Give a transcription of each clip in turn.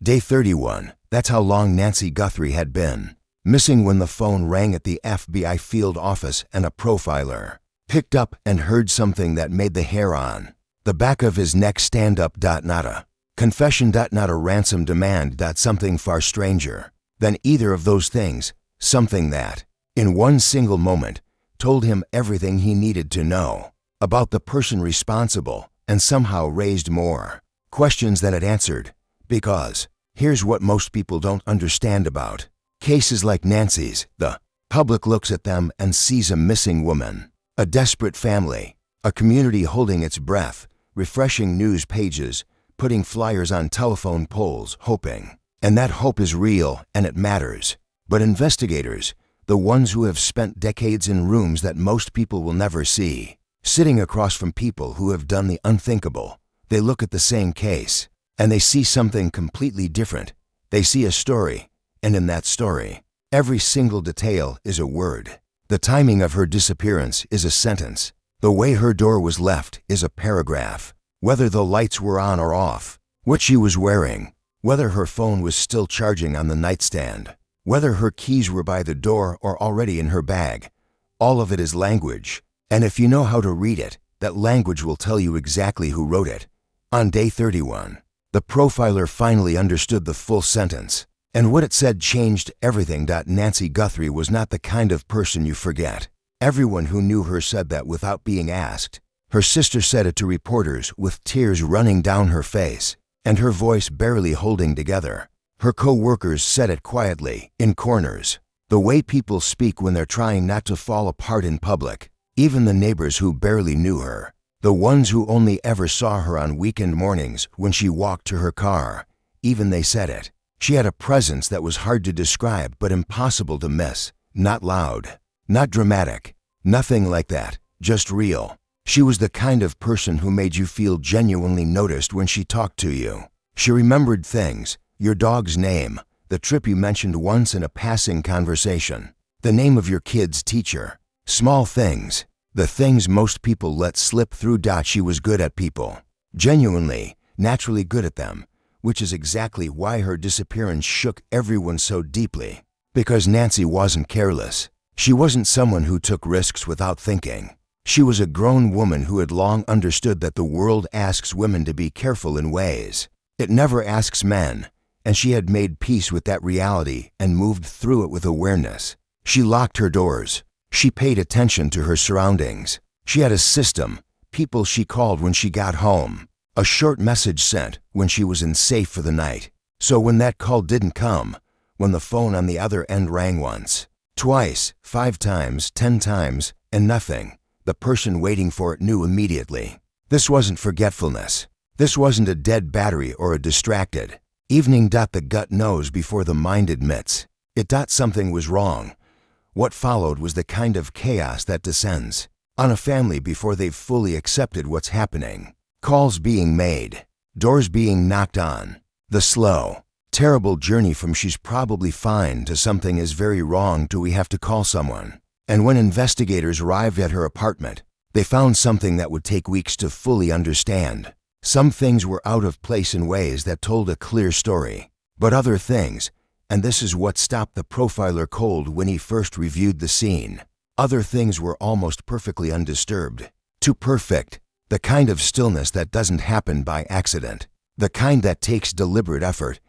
Day 31. That's how long Nancy Guthrie had been missing when the phone rang at the FBI field office and a profiler picked up and heard something that made the hair on the back of his neck stand up. Not a confession. Not a ransom demand. Something far stranger than either of those things. Something that, in one single moment, told him everything he needed to know about the person responsible and somehow raised more questions than it answered. Because here's what most people don't understand about cases like Nancy's. The public looks at them and sees a missing woman, a desperate family, a community holding its breath, refreshing news pages, putting flyers on telephone poles, hoping. And that hope is real and it matters. But investigators, the ones who have spent decades in rooms that most people will never see, sitting across from people who have done the unthinkable, they look at the same case and they see something completely different. They see a story, and in that story, every single detail is a word. The timing of her disappearance is a sentence. The way her door was left is a paragraph. Whether the lights were on or off, what she was wearing, whether her phone was still charging on the nightstand, whether her keys were by the door or already in her bag, all of it is language. And if you know how to read it, that language will tell you exactly who wrote it. On day 31, the profiler finally understood the full sentence, and what it said changed everything. Nancy Guthrie was not the kind of person you forget. Everyone who knew her said that without being asked. Her sister said it to reporters with tears running down her face and her voice barely holding together. Her co-workers said it quietly, in corners, the way people speak when they're trying not to fall apart in public. Even the neighbors who barely knew her, the ones who only ever saw her on weekend mornings when she walked to her car, even they said it. She had a presence that was hard to describe but impossible to miss. Not loud, not dramatic, nothing like that, just real. She was the kind of person who made you feel genuinely noticed when she talked to you. She remembered things, your dog's name, the trip you mentioned once in a passing conversation, the name of your kid's teacher. Small things, the things most people let slip through. She was good at people, genuinely, naturally good at them, which is exactly why her disappearance shook everyone so deeply. Because Nancy wasn't careless. She wasn't someone who took risks without thinking. She was a grown woman who had long understood that the world asks women to be careful in ways it never asks men, and she had made peace with that reality and moved through it with awareness. She locked her doors. She paid attention to her surroundings. She had a system, people she called when she got home, a short message sent when she was in safe for the night. So when that call didn't come, when the phone on the other end rang once, twice, 5 times, 10 times, and nothing, the person waiting for it knew immediately. This wasn't forgetfulness. This wasn't a dead battery or a distracted evening. The gut knows before the mind admits it. Something was wrong. What followed was the kind of chaos that descends on a family before they've fully accepted what's happening. Calls being made, doors being knocked on, the slow, terrible journey from she's probably fine to something is very wrong. Do we have to call someone? And when investigators arrived at her apartment, they found something that would take weeks to fully understand. Some things were out of place in ways that told a clear story, but other things, and this is what stopped the profiler cold when he first reviewed the scene, other things were almost perfectly undisturbed. Too perfect, the kind of stillness that doesn't happen by accident, the kind that takes deliberate effort,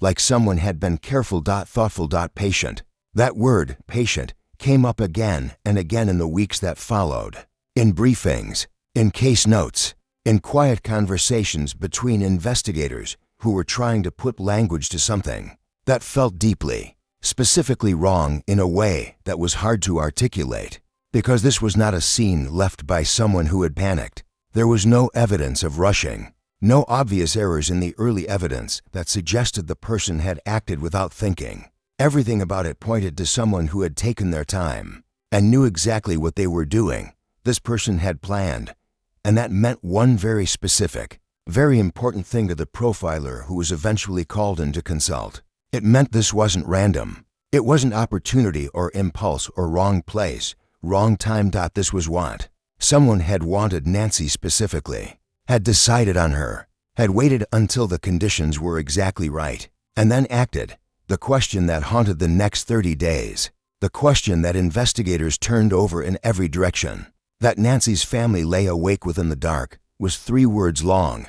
like someone had been careful. Thoughtful. Patient. That word, patient, came up again and again in the weeks that followed. In briefings, in case notes, in quiet conversations between investigators who were trying to put language to something that felt deeply, specifically wrong in a way that was hard to articulate. Because this was not a scene left by someone who had panicked. There was no evidence of rushing, no obvious errors in the early evidence that suggested the person had acted without thinking. Everything about it pointed to someone who had taken their time and knew exactly what they were doing. This person had planned, and that meant one very specific, very important thing to the profiler who was eventually called in to consult. It meant this wasn't random. It wasn't opportunity or impulse or wrong place, wrong time. This was what someone had wanted Nancy specifically, had decided on her, had waited until the conditions were exactly right. and then acted. The question that haunted the next 30 days. The question that investigators turned over in every direction. That Nancy's family lay awake with in the dark was 3 words long.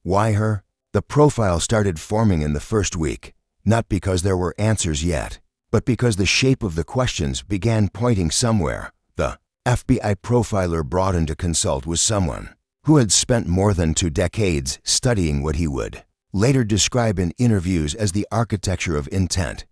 Why her? The profile started forming in the first week, not because there were answers yet, but because the shape of the questions began pointing somewhere. The FBI profiler brought in to consult was someone who had spent more than 2 decades studying what he would later describe in interviews as the architecture of intent.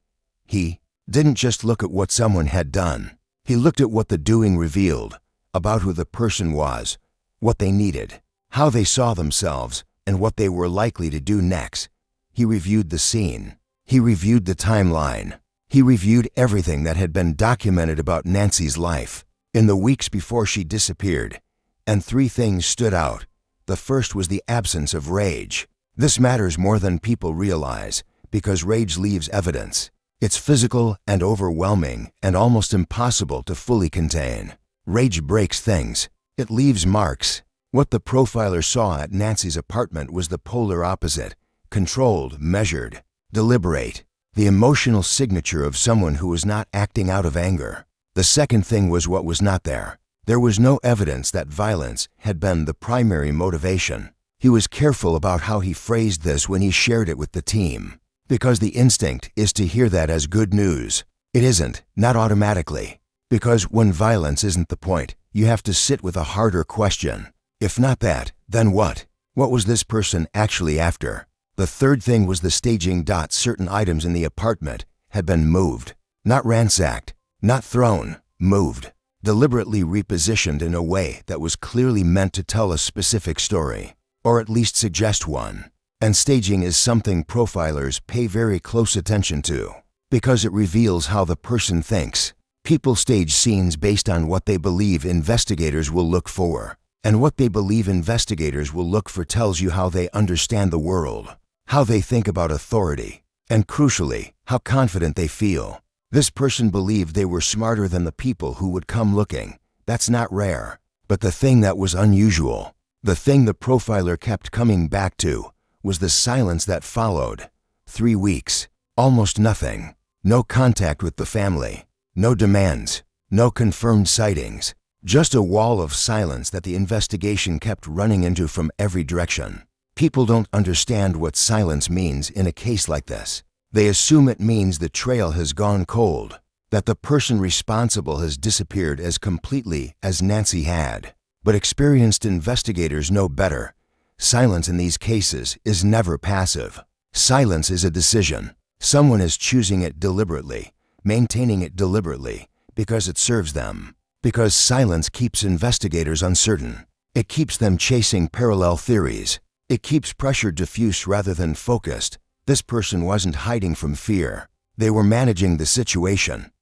He didn't just look at what someone had done. He looked at what the doing revealed about who the person was, what they needed, how they saw themselves, and what they were likely to do next. He reviewed the scene. He reviewed the timeline. He reviewed everything that had been documented about Nancy's life in the weeks before she disappeared. And 3 things stood out. The first was the absence of rage. This matters more than people realize because rage leaves evidence. It's physical and overwhelming and almost impossible to fully contain. Rage breaks things. It leaves marks. What the profiler saw at Nancy's apartment was the polar opposite. Controlled, measured, deliberate. The emotional signature of someone who was not acting out of anger. The second thing was what was not there. There was no evidence that violence had been the primary motivation. He was careful about how he phrased this when he shared it with the team, because the instinct is to hear that as good news. It isn't, not automatically. Because when violence isn't the point, you have to sit with a harder question. If not that, then what? What was this person actually after? The third thing was the staging. Certain items in the apartment had been moved, not ransacked, not thrown, moved, deliberately repositioned in a way that was clearly meant to tell a specific story, or at least suggest one. And staging is something profilers pay very close attention to, because it reveals how the person thinks. People stage scenes based on what they believe investigators will look for, and what they believe investigators will look for tells you how they understand the world, how they think about authority, and crucially, how confident they feel. This person believed they were smarter than the people who would come looking. That's not rare. But the thing that was unusual, the thing the profiler kept coming back to, was the silence that followed. 3 weeks, almost nothing. No contact with the family, no demands, no confirmed sightings. Just a wall of silence that the investigation kept running into from every direction. People don't understand what silence means in a case like this. They assume it means the trail has gone cold, that the person responsible has disappeared as completely as Nancy had. But experienced investigators know better. Silence in these cases is never passive. Silence is a decision. Someone is choosing it deliberately, maintaining it deliberately, because it serves them. Because silence keeps investigators uncertain. It keeps them chasing parallel theories. It keeps pressure diffuse rather than focused. This person wasn't hiding from fear. They were managing the situation.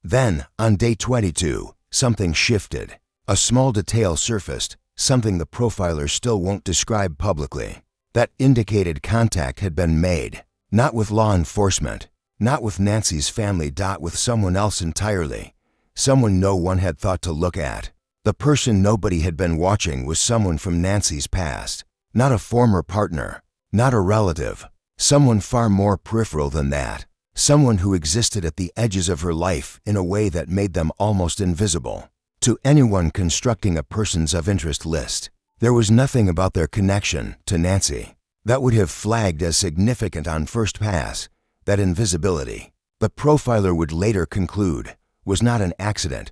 Then, on day 22, something shifted. A small detail surfaced, something the profiler still won't describe publicly. That indicated contact had been made, not with law enforcement, not with Nancy's family. With someone else entirely. Someone no one had thought to look at. The person nobody had been watching was someone from Nancy's past. Not a former partner, not a relative. Someone far more peripheral than that. Someone who existed at the edges of her life in a way that made them almost invisible. To anyone constructing a persons of interest list, there was nothing about their connection to Nancy that would have flagged as significant on first pass. That invisibility, the profiler would later conclude, was not an accident.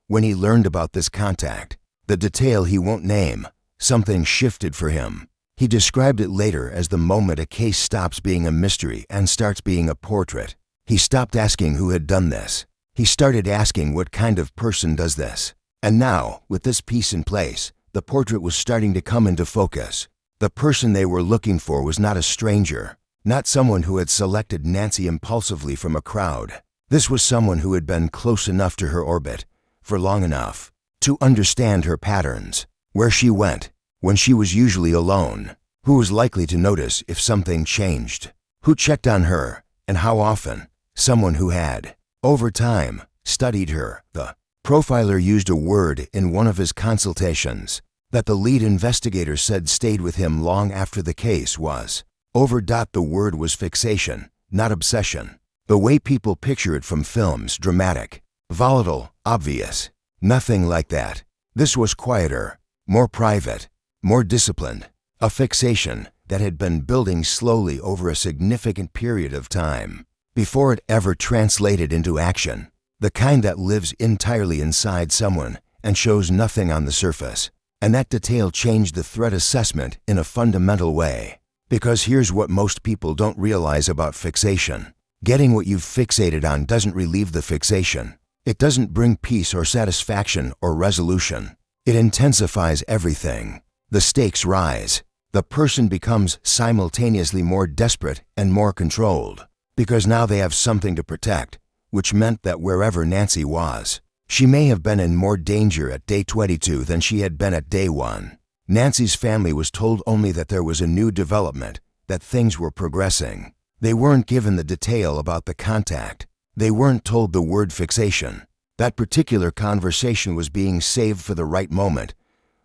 When he learned about this contact, the detail he won't name, something shifted for him. He described it later as the moment a case stops being a mystery and starts being a portrait. He stopped asking who had done this. He started asking what kind of person does this. And now, with this piece in place, the portrait was starting to come into focus. The person they were looking for was not a stranger, not someone who had selected Nancy impulsively from a crowd. This was someone who had been close enough to her orbit, for long enough, to understand her patterns, where she went, when she was usually alone, who was likely to notice if something changed, who checked on her, and how often. Someone who had, over time, studied her. The profiler used a word in one of his consultations that the lead investigator said stayed with him long after the case was over. The word was fixation, not obsession. The way people picture it from films, dramatic, volatile, obvious. Nothing like that. This was quieter, more private, more disciplined. A fixation that had been building slowly over a significant period of time before it ever translated into action. The kind that lives entirely inside someone and shows nothing on the surface. And that detail changed the threat assessment in a fundamental way. Because here's what most people don't realize about fixation. Getting what you've fixated on doesn't relieve the fixation. It doesn't bring peace or satisfaction or resolution. It intensifies everything. The stakes rise. The person becomes simultaneously more desperate and more controlled. Because now they have something to protect, which meant that wherever Nancy was, she may have been in more danger at day 22 than she had been at day 1. Nancy's family was told only that there was a new development, that things were progressing. They weren't given the detail about the contact. They weren't told the word fixation. That particular conversation was being saved for the right moment,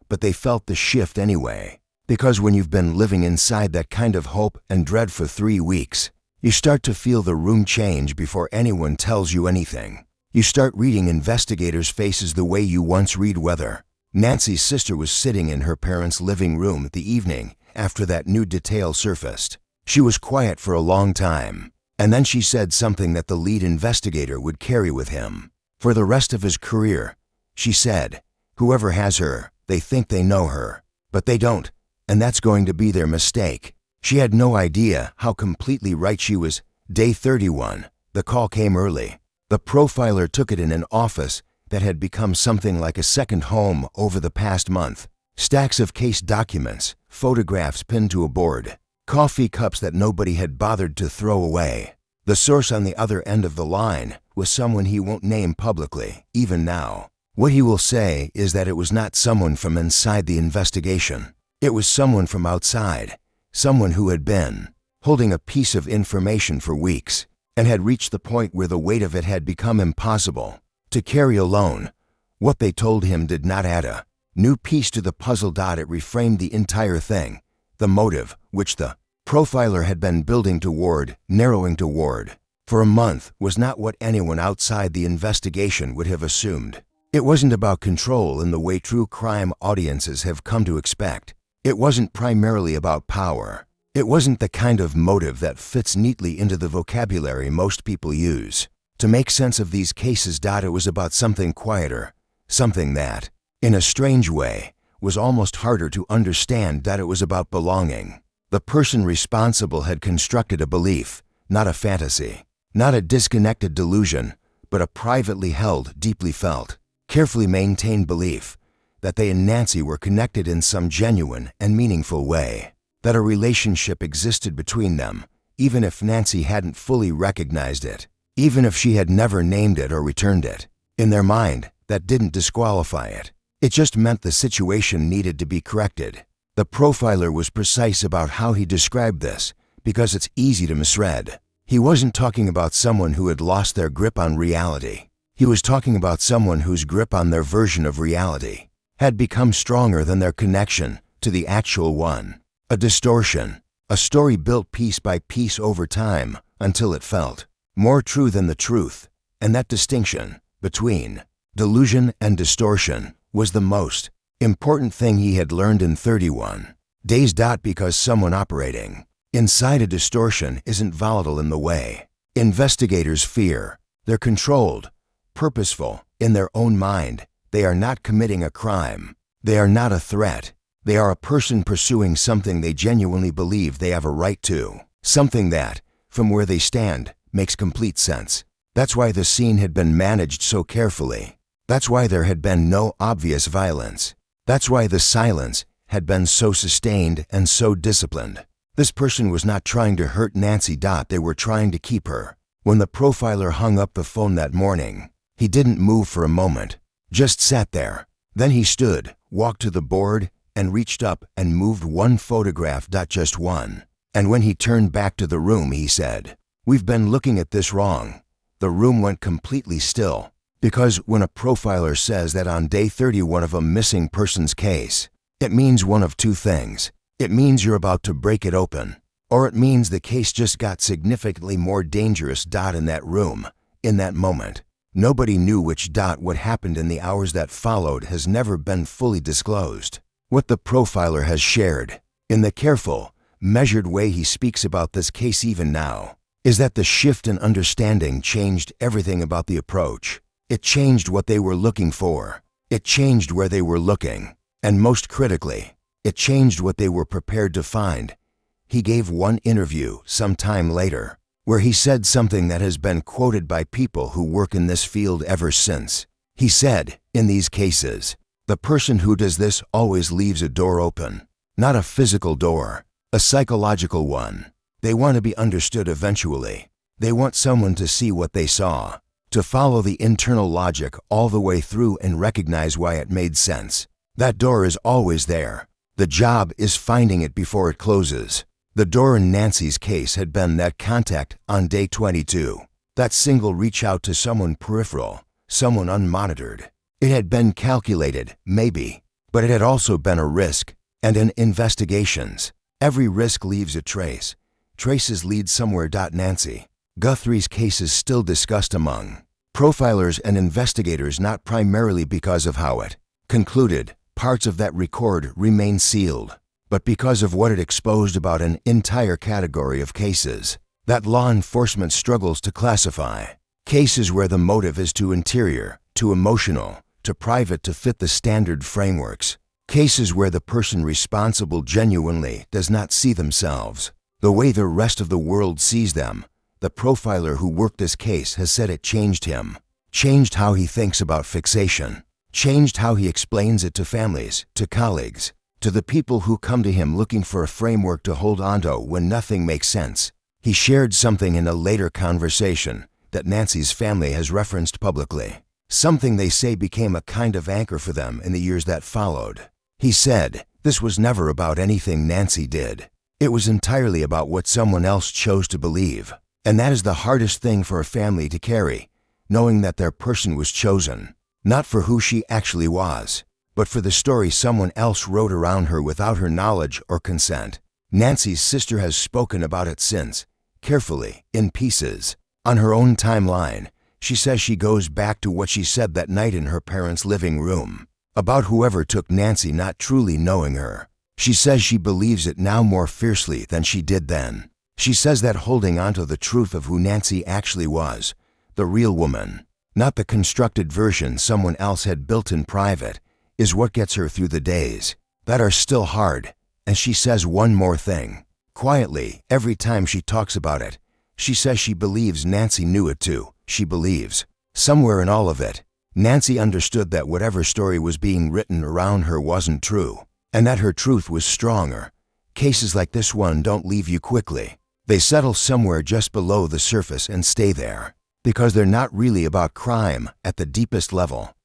but they felt the shift anyway. Because when you've been living inside that kind of hope and dread for 3 weeks, you start to feel the room change before anyone tells you anything. You start reading investigators' faces the way you once read weather. Nancy's sister was sitting in her parents' living room the evening after that new detail surfaced. She was quiet for a long time, and then she said something that the lead investigator would carry with him for the rest of his career. She said, "Whoever has her, they think they know her, but they don't, and that's going to be their mistake." She had no idea how completely right she was. Day 31, the call came early. The profiler took it in an office that had become something like a second home over the past month. Stacks of case documents, photographs pinned to a board, coffee cups that nobody had bothered to throw away. The source on the other end of the line was someone he won't name publicly, even now. What he will say is that it was not someone from inside the investigation. It was someone from outside, someone who had been holding a piece of information for weeks and had reached the point where the weight of it had become impossible to carry alone. What they told him did not add a new piece to the puzzle. It reframed the entire thing. The motive, which the profiler had been building toward, narrowing toward, for a month, was not what anyone outside the investigation would have assumed. It wasn't about control in the way true crime audiences have come to expect. It wasn't primarily about power. It wasn't the kind of motive that fits neatly into the vocabulary most people use to make sense of these cases. It was about something quieter, something that, in a strange way, was almost harder to understand. It was about belonging. The person responsible had constructed a belief, not a fantasy, not a disconnected delusion, but a privately held, deeply felt, carefully maintained belief that they and Nancy were connected in some genuine and meaningful way, that a relationship existed between them, even if Nancy hadn't fully recognized it, even if she had never named it or returned it. In their mind, that didn't disqualify it. It just meant the situation needed to be corrected. The profiler was precise about how he described this, because it's easy to misread. He wasn't talking about someone who had lost their grip on reality. He was talking about someone whose grip on their version of reality had become stronger than their connection to the actual one. A distortion, a story built piece by piece over time until it felt more true than the truth. And that distinction between delusion and distortion was the most important thing he had learned in 31 days. Because someone operating inside a distortion isn't volatile in the way investigators fear. They're controlled, purposeful, in their own mind. They are not committing a crime. They are not a threat. They are a person pursuing something they genuinely believe they have a right to. Something that, from where they stand, makes complete sense. That's why the scene had been managed so carefully. That's why there had been no obvious violence. That's why the silence had been so sustained and so disciplined. This person was not trying to hurt Nancy. They were trying to keep her. When the profiler hung up the phone that morning, he didn't move for a moment, just sat there. Then he stood, walked to the board, and reached up and moved one photograph. Just one. And when he turned back to the room, he said, "We've been looking at this wrong." The room went completely still. Because when a profiler says that on day 31 of a missing persons case, it means one of two things. It means you're about to break it open, or it means the case just got significantly more dangerous. In that room, in that moment, nobody knew which. What happened in the hours that followed has never been fully disclosed. What the profiler has shared, in the careful, measured way he speaks about this case even now, is that the shift in understanding changed everything about the approach. It changed what they were looking for. It changed where they were looking. And most critically, it changed what they were prepared to find. He gave one interview some time later, where he said something that has been quoted by people who work in this field ever since. He said, in these cases, the person who does this always leaves a door open. Not a physical door, a psychological one. They want to be understood eventually. They want someone to see what they saw, to follow the internal logic all the way through and recognize why it made sense. That door is always there. The job is finding it before it closes. The door in Nancy's case had been that contact on day 22. That single reach out to someone peripheral, someone unmonitored. It had been calculated, maybe, but it had also been a risk. And in investigations, every risk leaves a trace. Traces lead somewhere. Nancy Guthrie's case is still discussed among profilers and investigators, not primarily because of how it concluded. Parts of that record remain sealed, but because of what it exposed about an entire category of cases that law enforcement struggles to classify. Cases where the motive is too interior, too emotional, too private to fit the standard frameworks. Cases where the person responsible genuinely does not see themselves the way the rest of the world sees them. The profiler who worked this case has said it changed him, changed how he thinks about fixation, changed how he explains it to families, to colleagues, to the people who come to him looking for a framework to hold onto when nothing makes sense. He shared something in a later conversation that Nancy's family has referenced publicly, something they say became a kind of anchor for them in the years that followed. He said, this was never about anything Nancy did. It was entirely about what someone else chose to believe. And that is the hardest thing for a family to carry, knowing that their person was chosen, not for who she actually was, but for the story someone else wrote around her without her knowledge or consent. Nancy's sister has spoken about it since, carefully, in pieces. On her own timeline, she says she goes back to what she said that night in her parents' living room, about whoever took Nancy not truly knowing her. She says she believes it now more fiercely than she did then. She says that holding onto the truth of who Nancy actually was, the real woman, not the constructed version someone else had built in private, is what gets her through the days that are still hard. And she says one more thing. Quietly, every time she talks about it, she says she believes Nancy knew it too. She believes, somewhere in all of it, Nancy understood that whatever story was being written around her wasn't true, and that her truth was stronger. Cases like this one don't leave you quickly. They settle somewhere just below the surface and stay there, because they're not really about crime at the deepest level.